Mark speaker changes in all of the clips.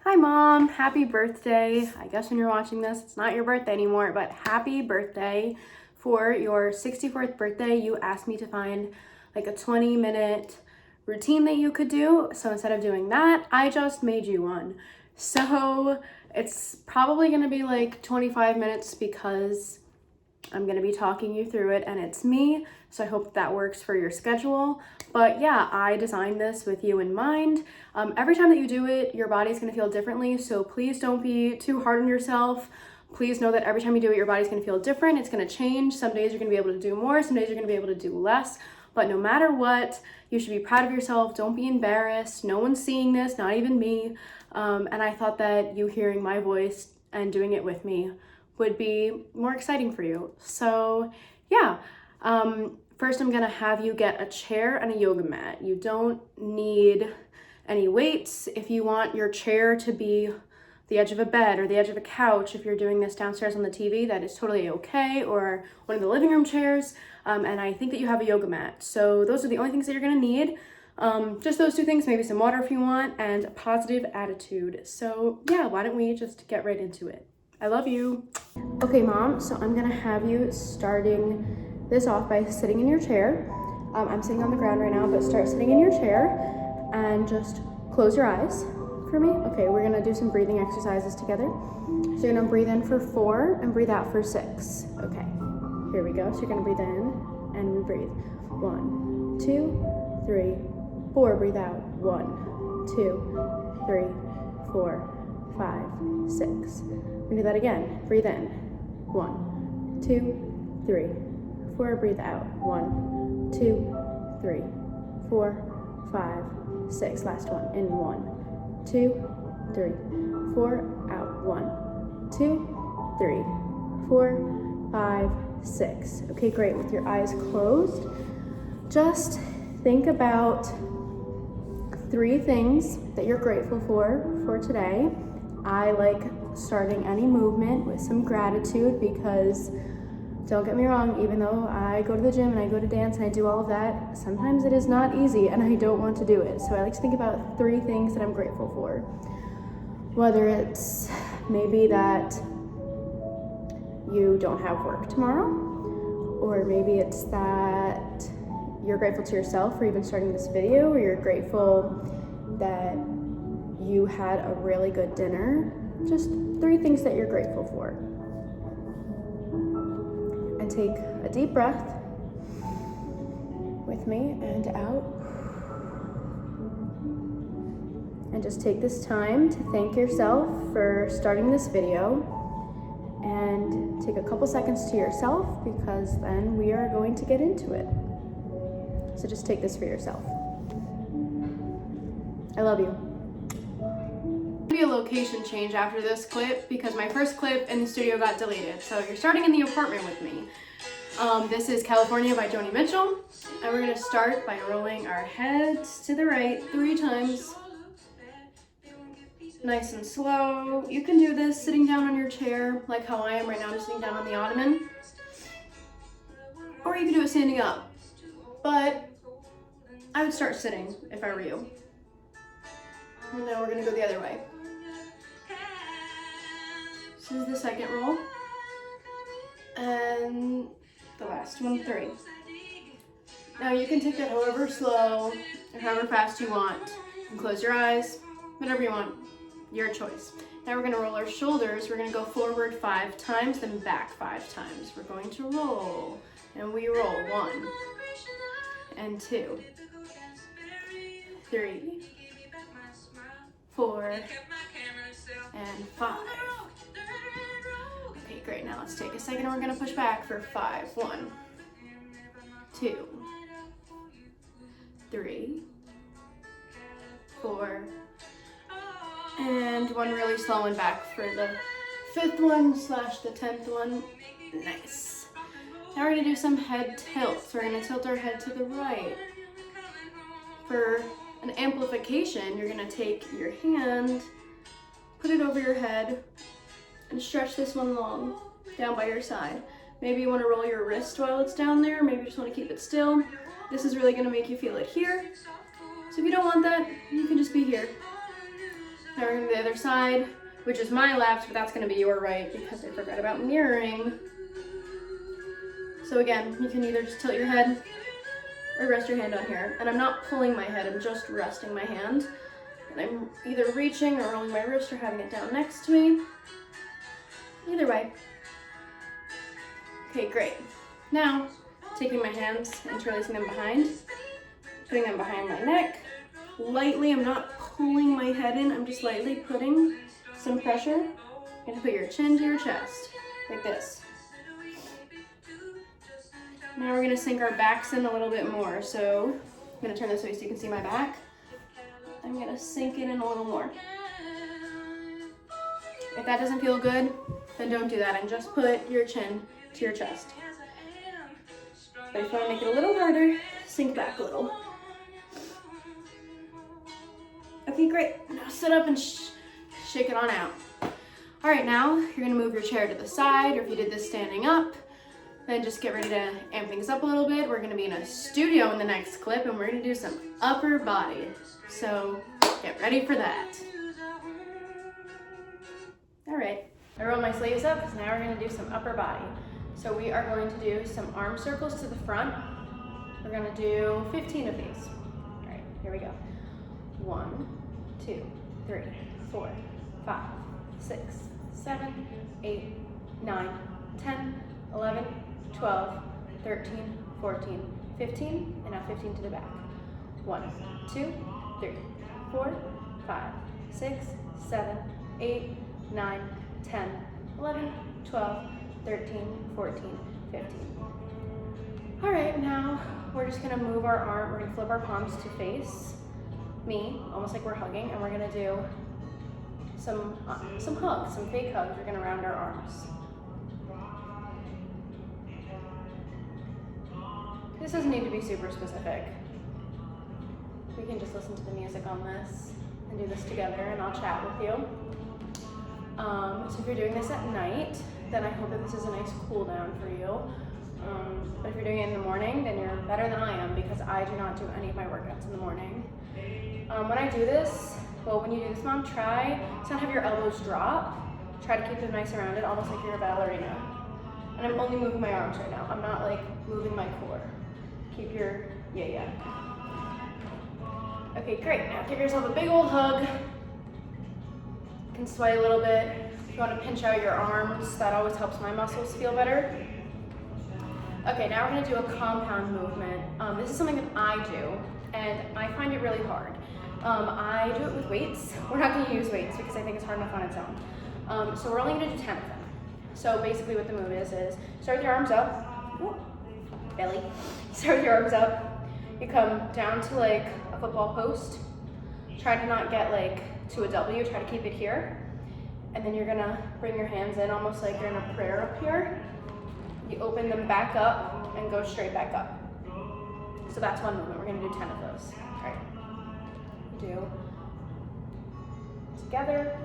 Speaker 1: Hi Mom, happy birthday. I guess when you're watching this, it's not your birthday anymore, but happy birthday. For your 64th birthday, you asked me to find like a 20-minute routine that you could do. So instead of doing that, I just made you one. So it's probably gonna be like 25 minutes because I'm gonna be talking you through it and it's me, so I hope that works for your schedule. But yeah, I designed this with you in mind. Every time that you do it, your body's gonna feel differently, so please don't be too hard on yourself. Please know that every time you do it, your body's gonna feel different. It's gonna change. Some days you're gonna be able to do more, some days you're gonna be able to do less. But no matter what, you should be proud of yourself. Don't be embarrassed. No one's seeing this, not even me. And I thought that you hearing my voice and doing it with me would be more exciting for you. So yeah, first I'm gonna have you get a chair and a yoga mat. You don't need any weights. If you want your chair to be the edge of a bed or the edge of a couch, if you're doing this downstairs on the TV, that is totally okay, or one of the living room chairs. And I think that you have a yoga mat. So those are the only things that you're gonna need. Just those two things, maybe some water if you want, and a positive attitude. So yeah, why don't we just get right into it? I love you. Okay, Mom, so I'm gonna have you starting this off by sitting in your chair. I'm sitting on the ground right now, but start sitting in your chair and just close your eyes for me. Okay, we're gonna do some breathing exercises together. So you're gonna breathe in for 4 and breathe out for 6. Okay, here we go. So you're gonna breathe in and we breathe. 1, 2, 3, 4. Breathe out. 1, 2, 3, 4, 5, 6. We do that again. Breathe in. 1, 2, 3, 4. Breathe out. 1, 2, 3, 4, 5, 6. Last one. In 1, 2, 3, 4. Out. 1, 2, 3, 4, 5, 6. Okay, great. With your eyes closed, just think about 3 things that you're grateful for today. I like starting any movement with some gratitude because, don't get me wrong, even though I go to the gym and I go to dance and I do all of that, sometimes it is not easy and I don't want to do it. So I like to think about 3 things that I'm grateful for. Whether it's maybe that you don't have work tomorrow, or maybe it's that you're grateful to yourself for even starting this video, or you're grateful that you had a really good dinner. Just 3 things that you're grateful for. And take a deep breath with me and out. And just take this time to thank yourself for starting this video. And take a couple seconds to yourself because then we are going to get into it. So just take this for yourself. I love you. Be a location change after this clip because my first clip in the studio got deleted. So you're starting in the apartment with me. This is California by Joni Mitchell. And we're gonna start by rolling our heads to the right 3 times. Nice and slow. You can do this sitting down on your chair like how I am right now. I'm sitting down on the ottoman. Or you can do it standing up. But I would start sitting if I were you. And now we're gonna go the other way. This is the second roll. And the last one, 3. Now you can take that however slow or however fast you want. And close your eyes, whatever you want, your choice. Now we're gonna roll our shoulders. We're gonna go forward 5 times, then back 5 times. We're going to roll, and we roll 1, and 2, 3, 4, and 5. Okay, great. Now let's take a second and we're gonna push back for 5. 1, 2, 3, 4, and 1 really slow one back for the 5th one / the 10th one. Nice. Now we're gonna do some head tilts. We're gonna tilt our head to the right. For an amplification, you're gonna take your hand, put it over your head, and stretch this one long down by your side. Maybe you wanna roll your wrist while it's down there, maybe you just wanna keep it still. This is really gonna make you feel it here. So if you don't want that, you can just be here. Now we're gonna do the other side, which is my left, but that's gonna be your right because I forgot about mirroring. So again, you can either just tilt your head or rest your hand on here. And I'm not pulling my head, I'm just resting my hand. And I'm either reaching or rolling my wrist or having it down next to me. Either way. Okay, great. Now, taking my hands, interlacing them behind, putting them behind my neck. Lightly, I'm not pulling my head in, I'm just lightly putting some pressure. You're gonna put your chin to your chest, like this. Now we're gonna sink our backs in a little bit more. So I'm gonna turn this way so you can see my back. I'm gonna sink it in a little more. If that doesn't feel good, then don't do that and just put your chin to your chest. But if you wanna make it a little harder, sink back a little. Okay, great. Now sit up and shake it on out. All right, now you're gonna move your chair to the side, or if you did this standing up, then just get ready to amp things up a little bit. We're gonna be in a studio in the next clip and we're gonna do some upper body. So get ready for that. All right, I rolled my sleeves up because now we're gonna do some upper body. So we are going to do some arm circles to the front. We're gonna do 15 of these. All right, here we go. 1, 2, 3, 4, 5, 6, 7, 8, 9, 10, 11, 12, 13, 14, 15, and now 15 to the back. 1, 2, 3, 4, 5, 6, 7, 8, 9, 10, 11, 12, 13, 14, 15. All right, now we're just gonna move our arm, we're gonna flip our palms to face me, almost like we're hugging, and we're gonna do some hugs, some fake hugs. We're gonna round our arms. This doesn't need to be super specific. We can just listen to the music on this and do this together, and I'll chat with you. So if you're doing this at night, then I hope that this is a nice cool down for you. But if you're doing it in the morning, then you're better than I am because I do not do any of my workouts in the morning. When I do this, when you do this, Mom, try to not have your elbows drop. Try to keep them nice around it, almost like you're a ballerina. And I'm only moving my arms right now. I'm not like moving my core. Keep your, yeah. Okay, great. Now give yourself a big old hug. You can sway a little bit. If you want to pinch out your arms, that always helps my muscles feel better. Okay, now we're gonna do a compound movement. This is something that I do, and I find it really hard. I do it with weights. We're not gonna use weights because I think it's hard enough on its own. So we're only gonna do 10 of them. So basically what the move is start with your arms up, belly. Start with your arms up. You come down to like a football post. Try to not get like to a W, try to keep it here. And then you're gonna bring your hands in almost like you're in a prayer up here. You open them back up and go straight back up. So that's one movement. We're gonna do 10 of those. All right. Do together,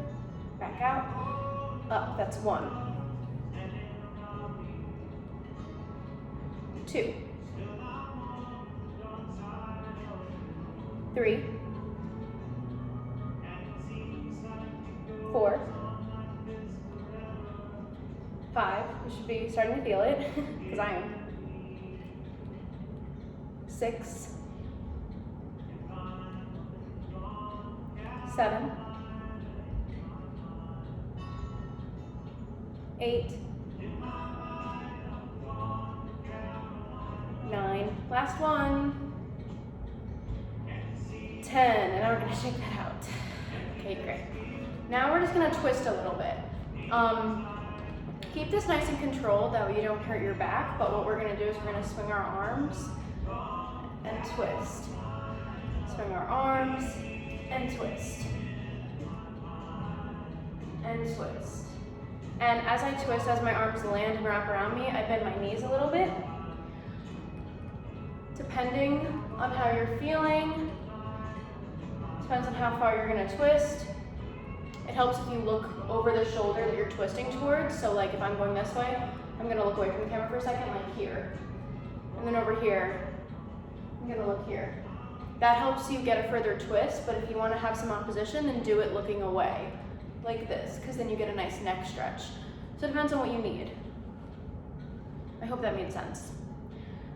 Speaker 1: back out, up. That's 1. 2. 3. 4. 5. You should be starting to feel it, because I am. 6. 7. 8. 9. Last one. 10. And now we're gonna shake that out. Okay, great. Now we're just gonna twist a little bit. Keep this nice and controlled, that way you don't hurt your back, but what we're gonna do is we're gonna swing our arms and twist. Swing our arms and twist. And twist. And as I twist, as my arms land and wrap around me, I bend my knees a little bit. Depending on how you're feeling, depends on how far you're gonna twist. It helps if you look over the shoulder that you're twisting towards. So like if I'm going this way, I'm gonna look away from the camera for a second, like here. And then over here, I'm gonna look here. That helps you get a further twist, but if you want to have some opposition, then do it looking away, like this, because then you get a nice neck stretch. So it depends on what you need. I hope that made sense.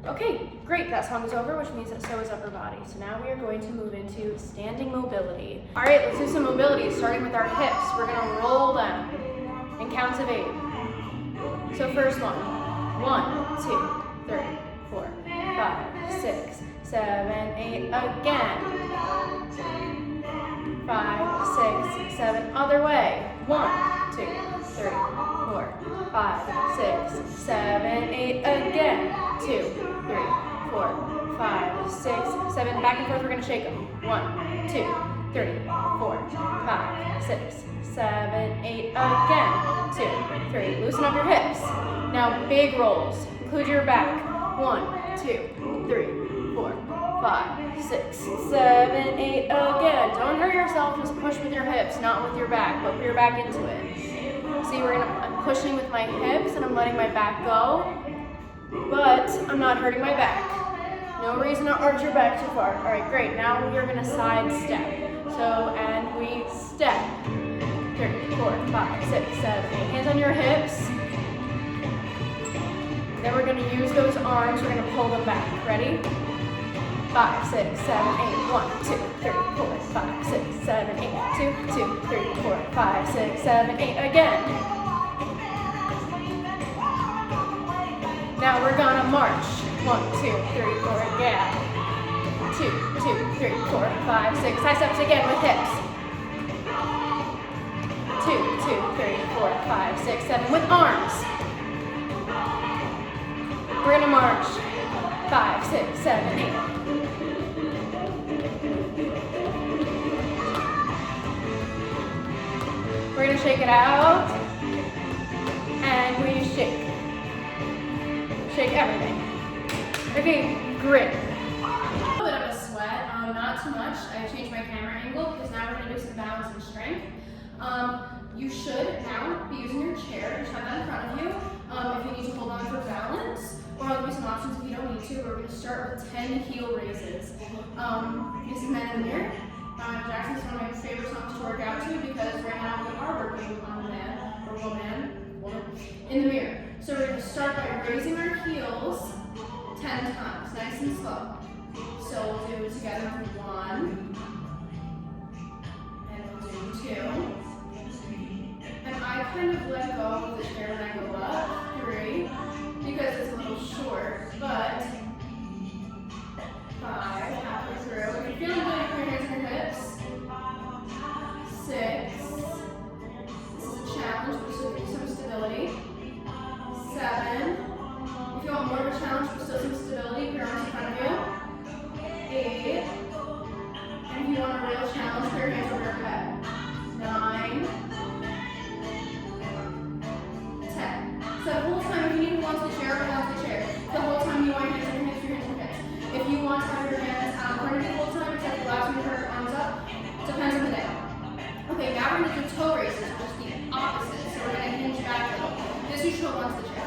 Speaker 1: Okay, great, that song is over, which means that so is upper body. So now we are going to move into standing mobility. All right, let's do some mobility, starting with our hips. We're gonna roll them in counts of 8. So first one, 1, 2, 3, 4, 5, 6, 7, 8, again. 5, 6, 7, other way. 1, 2, 3, 4, 5, 6, 7, 8, again. 2, 3, 4, 5, 6, 7, back and forth, we're gonna shake them. 1, 2, 3, 4, 5, 6, 7, 8, again. 2, 3, loosen up your hips. Now big rolls, include your back. 1, 2, 3, 4, 5, 6, 7, 8, again. Don't hurt yourself, just push with your hips, not with your back, but put your back into it. See, I'm pushing with my hips and I'm letting my back go, but I'm not hurting my back. No reason to arch your back too far. All right, great. Now we are gonna side step. So, and we step. 3, 4, 5, 6, 7, 8. Hands on your hips. Then we're gonna use those arms, we're gonna pull them back. Ready? 5, 6, 7, 8. 1, 2, 3, 4, 5, 6, 7, 8. 2, 2, 3, 4, 5, 6, 7, 8. Again. Now we're gonna march. 1, 2, 3, 4, again. 2, 2, 3, 4, 5, 6. High steps again with hips. 2, 2, 3, 4, 5, 6, 7 with arms. We're gonna march. 5, 6, 7, 8. We're gonna shake it out. And we shake. Shake everything. Okay, great. A little bit of a sweat, not too much. I changed my camera angle because now we're gonna do some balance and strength. You should now be using your chair. Just have that in front of you. If you need to hold on for balance, or I'll give you some options if you don't need to. We're gonna start with 10 heel raises. This is Men in the Mirror. Jackson is one of my favorite songs to work out to because right now we are working on a man, or woman, in the mirror. So we're going to start by raising our heels 10 times, nice and slow. So we'll do it together. 1, and we'll do 2. And I kind of let go of the chair when I go up. 3, because it's a little short, but 5, halfway through. If you're feeling good, put your hands on your hips. 6. This is a challenge, but still give you some stability. 7. If you want more of a challenge, but still some stability, put your arms in front of you. 8. And if you want a real challenge, put your hands over your head. 9. 10. So the whole time, if you need to hold on to the chair, hold on to the chair. The whole time you want your hands on your hips, your hands on your hips. If you want to have your hands out in front of you the whole time, it's like allows you to put your arms up. Depends on the day. Okay, now we're going to do toe raises, which is the opposite. So we're going to hinge back a little. This you should hold on to the chair.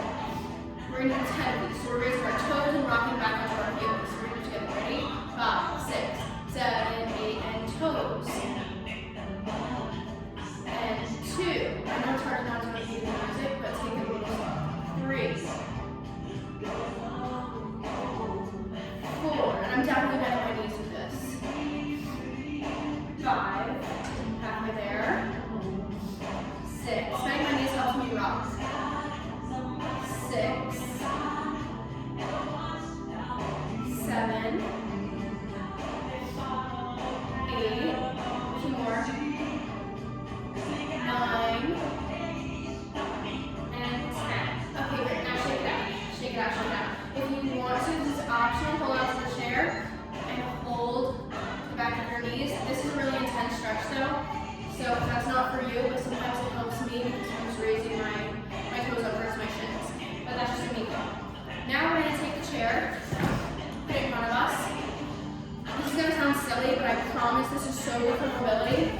Speaker 1: We're going to do 10 of these. So we're raising our toes and rocking back onto our heels. So we're going to do it together. Ready? 5, 6, 7, 8, and toes. And 2. I know it's hard to not to make the music, but take it a little slow. 3. 4. And I'm definitely bending my knees with this. 5. Halfway there. 6. Bending my knees helps me rock. 6. 7. 8. 2 more. 9. And 10. Okay, great. Now shake it out. Shake it out, shake it out. If you want to, this is optional. Hold on to the chair and hold the back of your knees. This is a really intense stretch though. So if that's not for you, but sometimes it helps me because I'm just raising my toes up towards my shins. But that's just a me thing. Now we're going to take the chair, put it in front of us. This is going to sound silly, but I promise this is so good for mobility.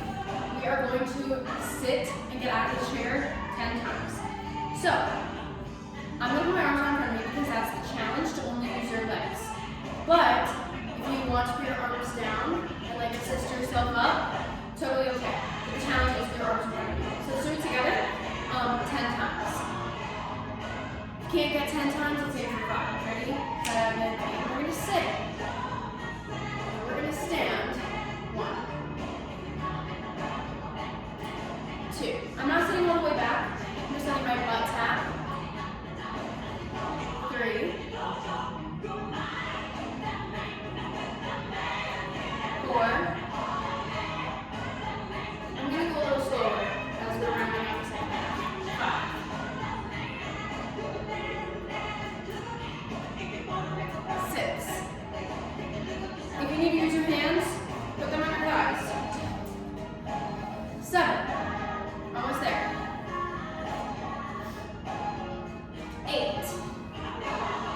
Speaker 1: We are going to sit and get out of the chair 10 times. So, I'm going to put my arms around in front of me because that's the challenge, to only use your legs. But if you want to put your arms down and like assist yourself up, totally okay. The challenge is your arms in front of you. So let's do it together, 10 times. If you can't get 10 times, let's aim for 5. Ready? 7, 8. We're gonna sit. We're gonna stand. 1, 2. I'm not sitting all the way back. I'm just letting my butt tap. 3, 4. I'm gonna go a little slower as we're rounding out the second half. 5, 6. If you need to use your hands, put them on your thighs. 7. Almost there. 8.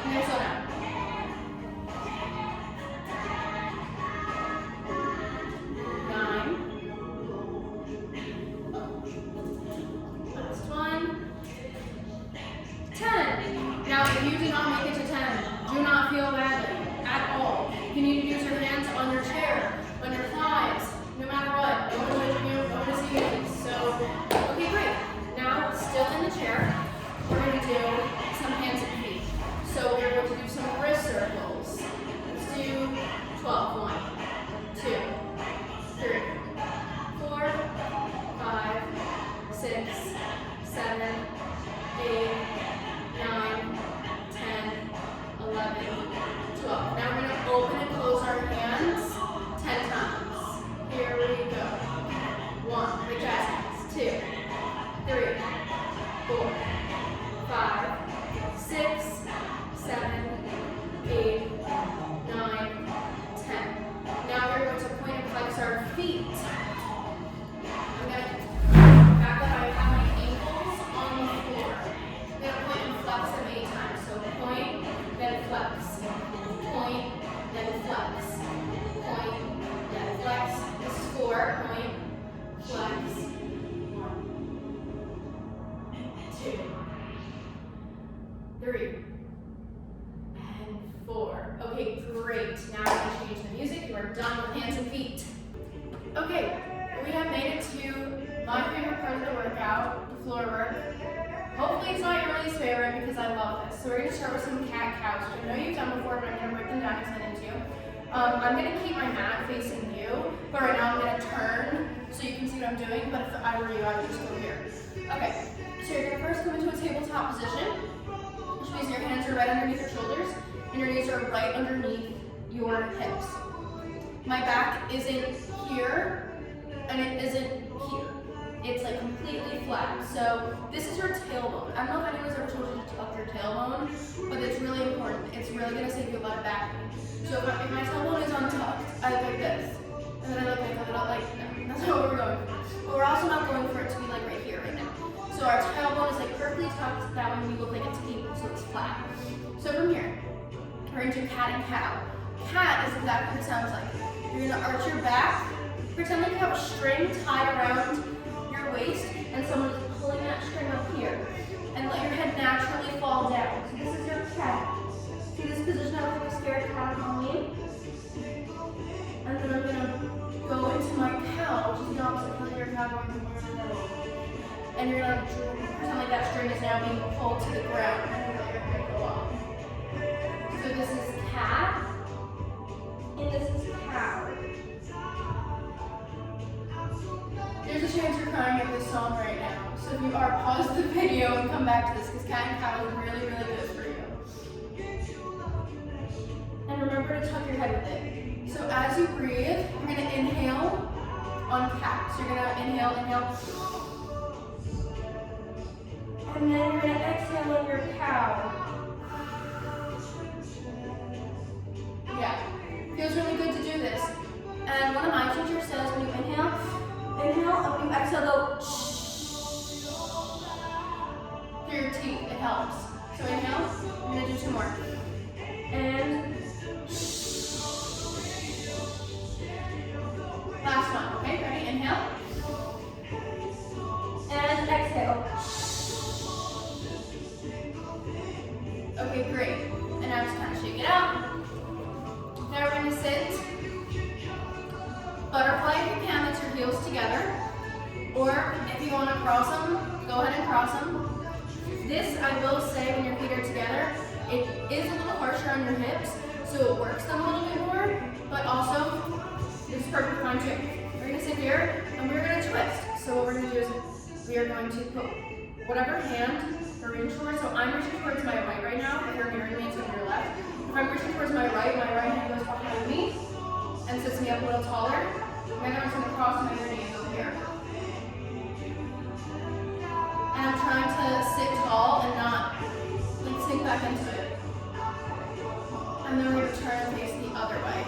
Speaker 1: And then slow down. 9. Last one. 10. Now, if you do not make it to 10, do not feel badly at all. You need to use your hands on your chair, on your thighs, no matter what. No one's judging you, no one is seeing you. So, okay, great. Now, still in the chair, we're going to do some hands and feet. So we're going to do some wrist circles. Let's do 12. 1, 2, 3, 4, 5, 6, 7, 8, 9, 10, 11, 12. Now we're going to open and close our hands 10 times. Here we go. 1, like jazz hands. 2, 3, 4, 5, 6, 7, 8, 9, 10. Now we're going to point and flex our feet. I'm going to back up. I have my ankles on the floor. I'm going to point and flex them 8 times. So point, then flex. Point, then flex. Point, then flex. This is 4. Point, flex. 1, 2, 3, and 4. Okay, great. Now we're going to change the music. You are done with hands and feet. Okay, we have made it to my favorite part of the workout, the floor work. Hopefully it's not your least favorite because I love this. So we're going to start with some cat-cows, which I know you've done before, but I'm going to break them down and send it to you. I'm going to keep my mat facing you, but right now I'm going to turn so you can see what I'm doing, but if I were you, I would just go here. Okay, so you're going to first come into a tabletop position, which means your hands are right underneath your shoulders, and your knees are right underneath your hips. My back isn't here, and it isn't here. It's like completely flat. So this is your tailbone. I don't know if anyone's ever told you to tuck your tailbone, but it's really important. It's really gonna save you a lot of back pain. So if my tailbone is untucked, I look like this. And then I look like a little like, no, that's not what we're going for. But we're also not going for it to be like right here, right now. So our tailbone is like perfectly tucked, that way we look like a table, so it's flat. So from here, we're into cat and cow. Cat is exactly what it sounds like. You're gonna arch your back, pretend like you have a string tied around your waist, and someone is pulling that string up here. And let your head naturally fall down. So this is your cat. See this position I look like a scared cat on me? And then I'm gonna go into my cow, which is the opposite from your cow going from here to the middle. And you're gonna pretend like that string is now being pulled to the ground. And then let your head go up. So this is cat, and this is cow. There's a chance you're crying at this song right now. So if you are, pause the video and come back to this, because cat and cow is really, really good for you. And remember to tuck your head with it. So as you breathe, you're going to inhale on cat. So you're going to inhale, inhale. And then you're going to exhale on your cow. Yeah, feels really good to do this. And one of my teachers says when you inhale, and when you exhale, go through your teeth. It helps. So inhale. I'm going to do 2 more. And last one. Okay, ready? Inhale. And exhale. Okay, great. And now just kind of shake it out. Now we're going to sit cross them, go ahead and cross them. This, I will say, when your feet are together, it is a little harsher on your hips, so it works them a little bit more, but also, this is perfect fine too. We're gonna sit here, and we're gonna twist. So what we're gonna do is, we are going to put whatever hand we're reaching towards. So I'm reaching towards my right right now. If you're mirroring me, it's on your left. If I'm reaching towards my right hand goes behind me and sits me up a little taller. My other one's gonna cross my other knee and go here. And I'm trying to sit tall and not like sink back into it. And then we're gonna turn and face the other way.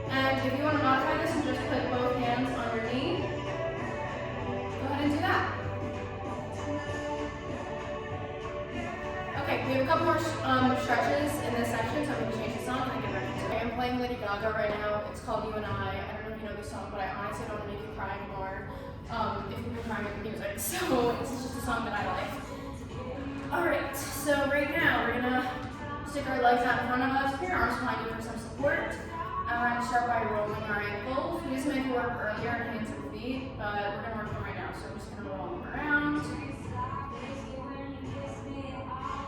Speaker 1: And if you want to modify this and just put both hands on your knee, go ahead and do that. Okay, we have a couple more stretches in this section, so I'm going to change the song and then get back into it. I'm playing Lady Gaga right now. It's called You and I don't know if you know this song, but I honestly don't want to make you cry anymore if you've been crying with music. So this is just a song that I like. Alright, so right now we're going to stick our legs out in front of us, put your arms behind you for some support. And we're going to start by rolling our ankles. We just made work earlier, hands and feet, but we're going to work them right now. So I'm just going to roll them around.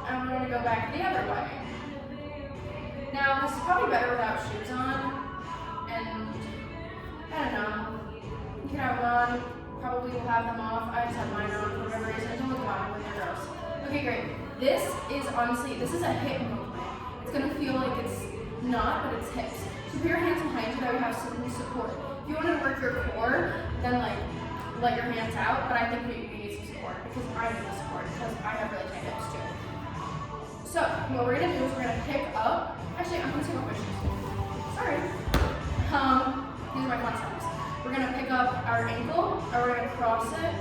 Speaker 1: And we're going to go back the other way. Now, this is probably better without shoes on. And, I don't know, you can have them on. Probably will have them off. I just have mine on for whatever reason. Don't look at them, they're gross. Okay, great. This is honestly, this is a hip movement. It's going to feel like it's not, but it's hips. So put your hands behind you that we have some support. If you want to work your core, then like let your hands out, but I think we need some support because I need the support because I have really tight hips too. So what we're gonna do is we're gonna pick up, actually I'm gonna take off my shoes. Sorry. These are my fun steps. We're gonna pick up our ankle and we're gonna cross it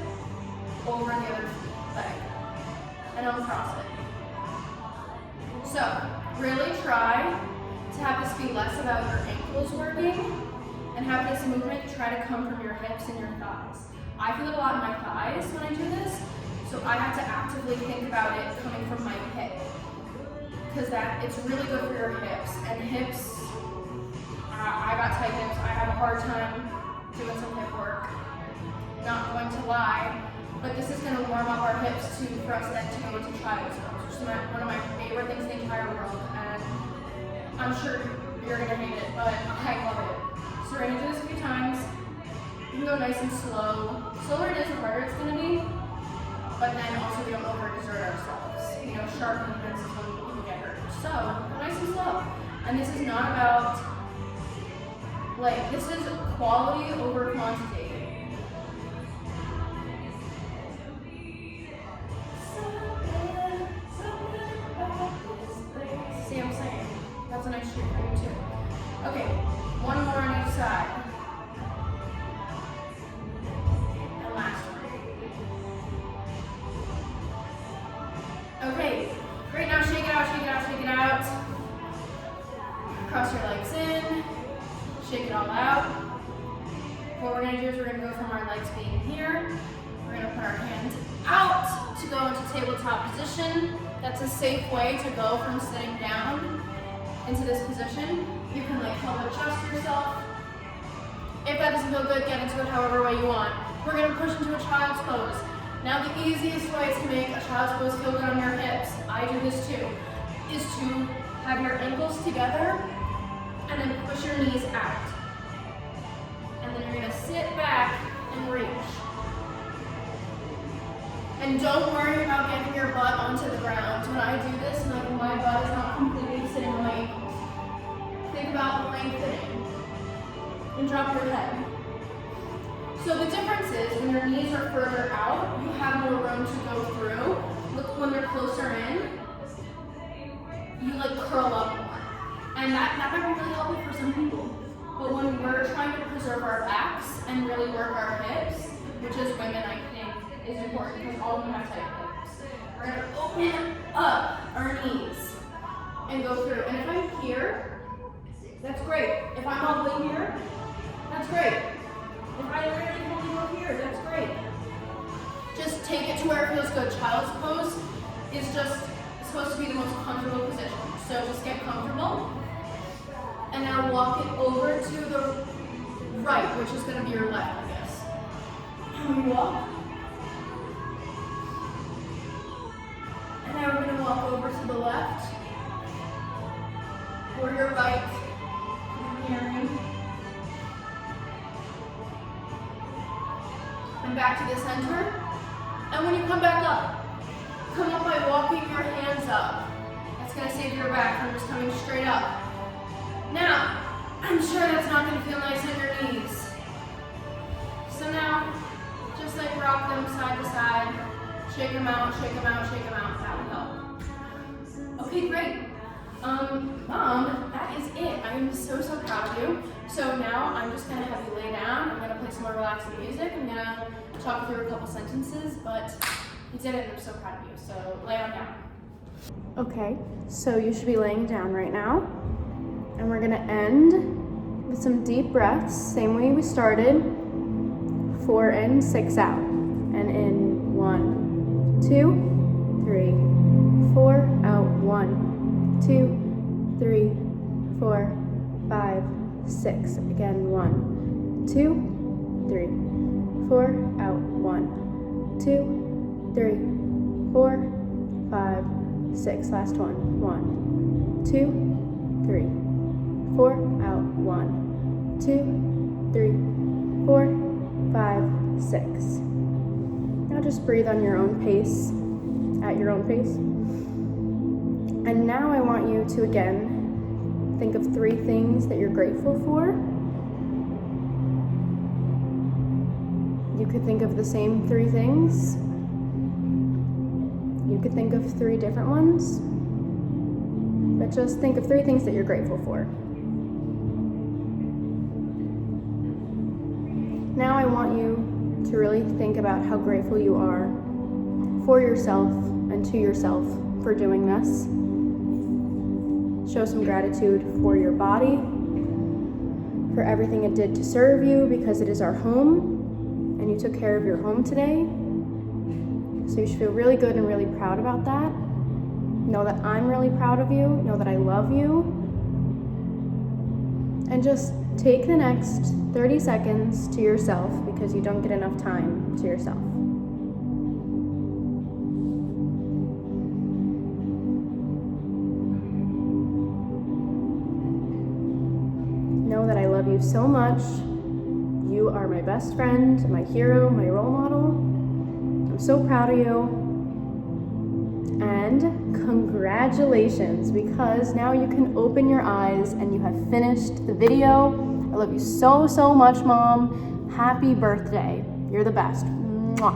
Speaker 1: over the other leg and uncross it. So really try to have this be less about your ankles working and have this movement try to come from your hips and your thighs. I feel it a lot in my thighs when I do this, so I have to actively think about it coming from my hip because it's really good for your hips. And hips, I got tight hips. I have a hard time doing some hip work, not going to lie, but this is going to warm up our hips for us then to go into child's pose, which is one of my favorite things in the entire world. And I'm sure you're gonna hate it, but I love it. So we're gonna do this a few times. You can go nice and slow. Slower it is, the harder it's gonna be. But then also we don't overexert ourselves. You know, sharp movements is when people get hurt. So, go nice and slow. And this is not about, like, this is quality over quantity. See what I'm saying? That's a nice shape for you too. Okay, one more on each side. And last one. Okay, great. Now shake it out, shake it out, shake it out. Cross your legs in. Shake it all out. What we're gonna do is we're gonna go from our legs being here. We're gonna put our hands out to go into tabletop position. That's a safe way to go from sitting down into this position. You can like help adjust yourself. If that doesn't feel good, get into it however way you want. We're gonna push into a child's pose. Now the easiest way to make a child's pose feel good on your hips, I do this too, is to have your ankles together and then push your knees out. And then you're gonna sit back and reach. And don't worry about getting your butt onto the ground. When I do this, my butt is not completely sitting on my ankles. Think about lengthening and drop your head. So the difference is when your knees are further out, you have more room to go through. Look, when they're closer in, you like curl up more. And that might be really helpful for some people. But when we're trying to preserve our backs and really work our hips, which is women, I think, is important because all of them have tight hips. We're gonna open up our knees and go through. And if I'm here, that's great. If I'm all the way here, that's great. If I literally can only go here, that's great. Just take it to where it feels good. Child's pose is just supposed to be the most comfortable position. So just get comfortable And now walk it over to the right, which is going to be your left, I guess. And we walk. And now we're going to walk over to the left. Or your right. Mirroring. And back to the center. And when you come back up by walking your hands up. That's going to save your back from just coming straight up. Now, I'm sure that's not going to feel nice on your knees. So now, just like rock them side to side, shake them out, shake them out, shake them out. That would help. Okay, great. Mom, that is it. I am so proud of you. So now I'm just going to have you lay down. I'm going to play some more relaxing music. I'm going to talk through a couple sentences, but you did it and I'm so proud of you. So lay on down. Okay, so you should be laying down right now. And we're gonna end with some deep breaths, same way we started. 4 in, 6 out. And in 1, 2, 3, 4, out. 1, 2, 3, 4, 5, 6. Again, 1, 2, 3, 4, out. 1, 2, 3, 4, 5, 6. Last one. 1, 2, 3, 4, out. 1, 2, 3, 4, 5, 6. Now just breathe on your own pace, at your own pace. And now I want you to again think of 3 things that you're grateful for. You could think of the same 3 things. You could think of 3 different ones. But just think of 3 things that you're grateful for. Now I want you to really think about how grateful you are for yourself and to yourself for doing this. Show some gratitude for your body, for everything it did to serve you, because it is our home and you took care of your home today. So you should feel really good and really proud about that. Know that I'm really proud of you. Know that I love you. And just take the next 30 seconds to yourself, because you don't get enough time to yourself. Know that I love you so much. You are my best friend, my hero, my role model. I'm so proud of you. And congratulations, because now you can open your eyes and you have finished the video. I love you so much, Mom. Happy birthday. You're the best. Mwah.